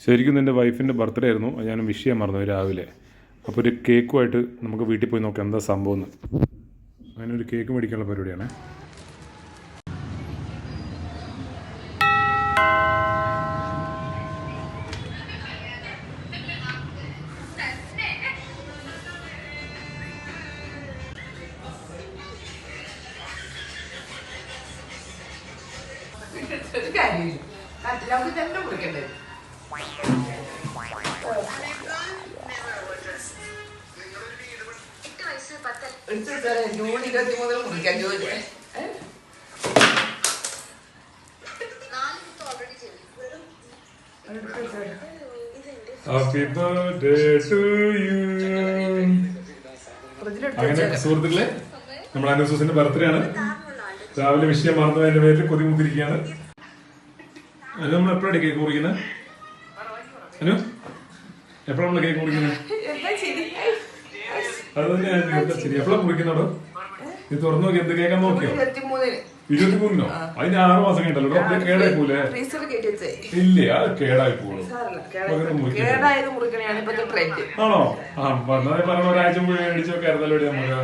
ശരിക്കും എൻ്റെ വൈഫിൻ്റെ ബർത്ത്ഡേ ആയിരുന്നു, ഞാൻ വിഷ് ചെയ്യാൻ മറന്നു രാവിലെ. അപ്പോൾ ഒരു കേക്കുമായിട്ട് നമുക്ക് വീട്ടിൽ പോയി നോക്കാം എന്താ സംഭവം എന്ന്. അങ്ങനെ ഒരു കേക്ക് മേടിക്കാനുള്ള പരിപാടിയാണ്. ജൂൺ 23 മുറിക്കാൻ ജോലി. Happy birthday to you. അങ്ങനെ സുഹൃത്തുക്കളെ, നമ്മൾ അനുസൂസിന്റെ ബർത്ത്ഡേ ആണ്. രാവിലെ വിഷ് ചെയ്യാൻ മറന്നതിന്റെ പേരിൽ കൊതിമുത്തിരിക്കുകയാണ്. അനു, നമ്മൾ എപ്പോഴാണ് കേക്ക് മുറിക്കുന്നത്? അനു, എപ്പോഴാണ് നമ്മൾ കേക്ക് മുറിക്കുന്നത്? അത് തന്നെയാണ് ശരി. എപ്പോഴാണ് മുറിക്കുന്നതോ? ഇത് തുറന്നു നോക്കി എന്ത് കേൾക്കാൻ നോക്കിയോ? 23-നോ? അതിന് 6 മാസം കഴിഞ്ഞല്ലോ. കേടായി പോലെ ഇല്ലേ? അത് കേടായി പോകും. ആണോ? ആ പറഞ്ഞ ഒരാഴ്ച മുഴുവൻ മേടിച്ചോ കരുതലോടെ നമുക്ക്